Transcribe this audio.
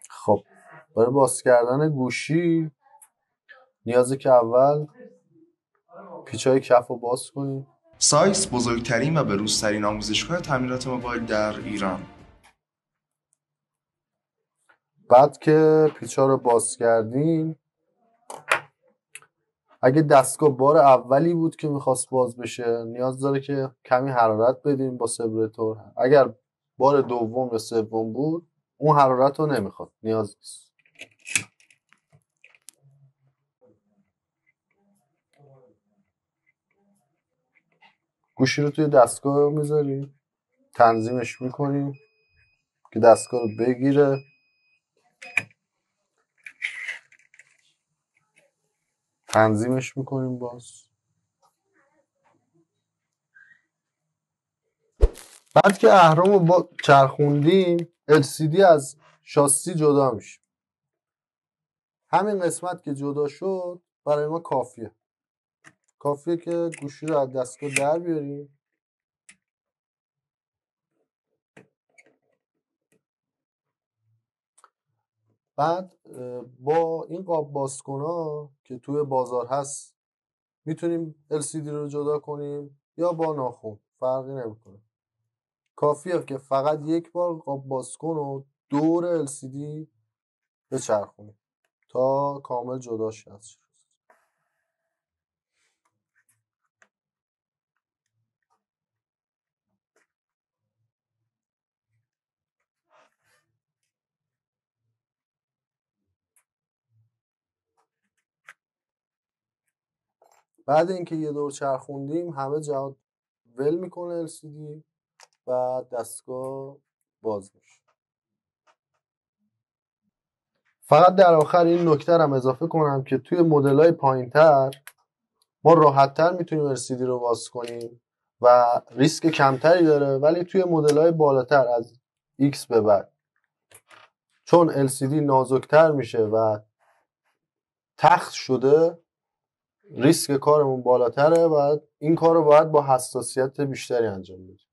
خب برای باز کردن گوشی نیازه که اول پیچای کف رو باز کنیم. سایس بزرگترین و بروزترین آموزشگاه تعمیرات موبایل در ایران. بعد که پیچا رو باز کردیم، اگه دستگاه بار اولی بود که میخواست باز بشه نیاز داره که کمی حرارت بدیم با سبرتور. اگر بار دوم یا سوم بود اون حرارت رو نمیخواد، نیاز نیست. گوشی رو توی دستگاه میذاریم، تنظیمش میکنیم که دستگاه رو بگیره. تنظیمش میکنیم باز. بعد که اهرم رو با چرخوندیم LCD از شاسی جدا میشه. همین قسمت که جدا شد برای ما کافیه که گوشی رو از دستگاه در بیاریم. بعد با این قاب بازکنا که توی بازار هست میتونیم LCD رو جدا کنیم یا با ناخن، فرقی نمیکنه. کافیه که فقط یک بار قاب بازکن رو دور LCD بچرخونیم تا کامل جدا شه. بعد اینکه یه دور چرخوندیم همه جهات ول میکنه LCD و دستگاه باز میشه. فقط در آخر این نکته هم اضافه کنم که توی مدل‌های پایین‌تر ما راحت‌تر میتونیم LCD رو باز کنیم و ریسک کمتری داره، ولی توی مدل‌های بالاتر از X به بعد چون LCD نازکتر میشه و تخت شده ریسک کارمون بالاتره و این کار رو باید با حساسیت بیشتری انجام بدیم.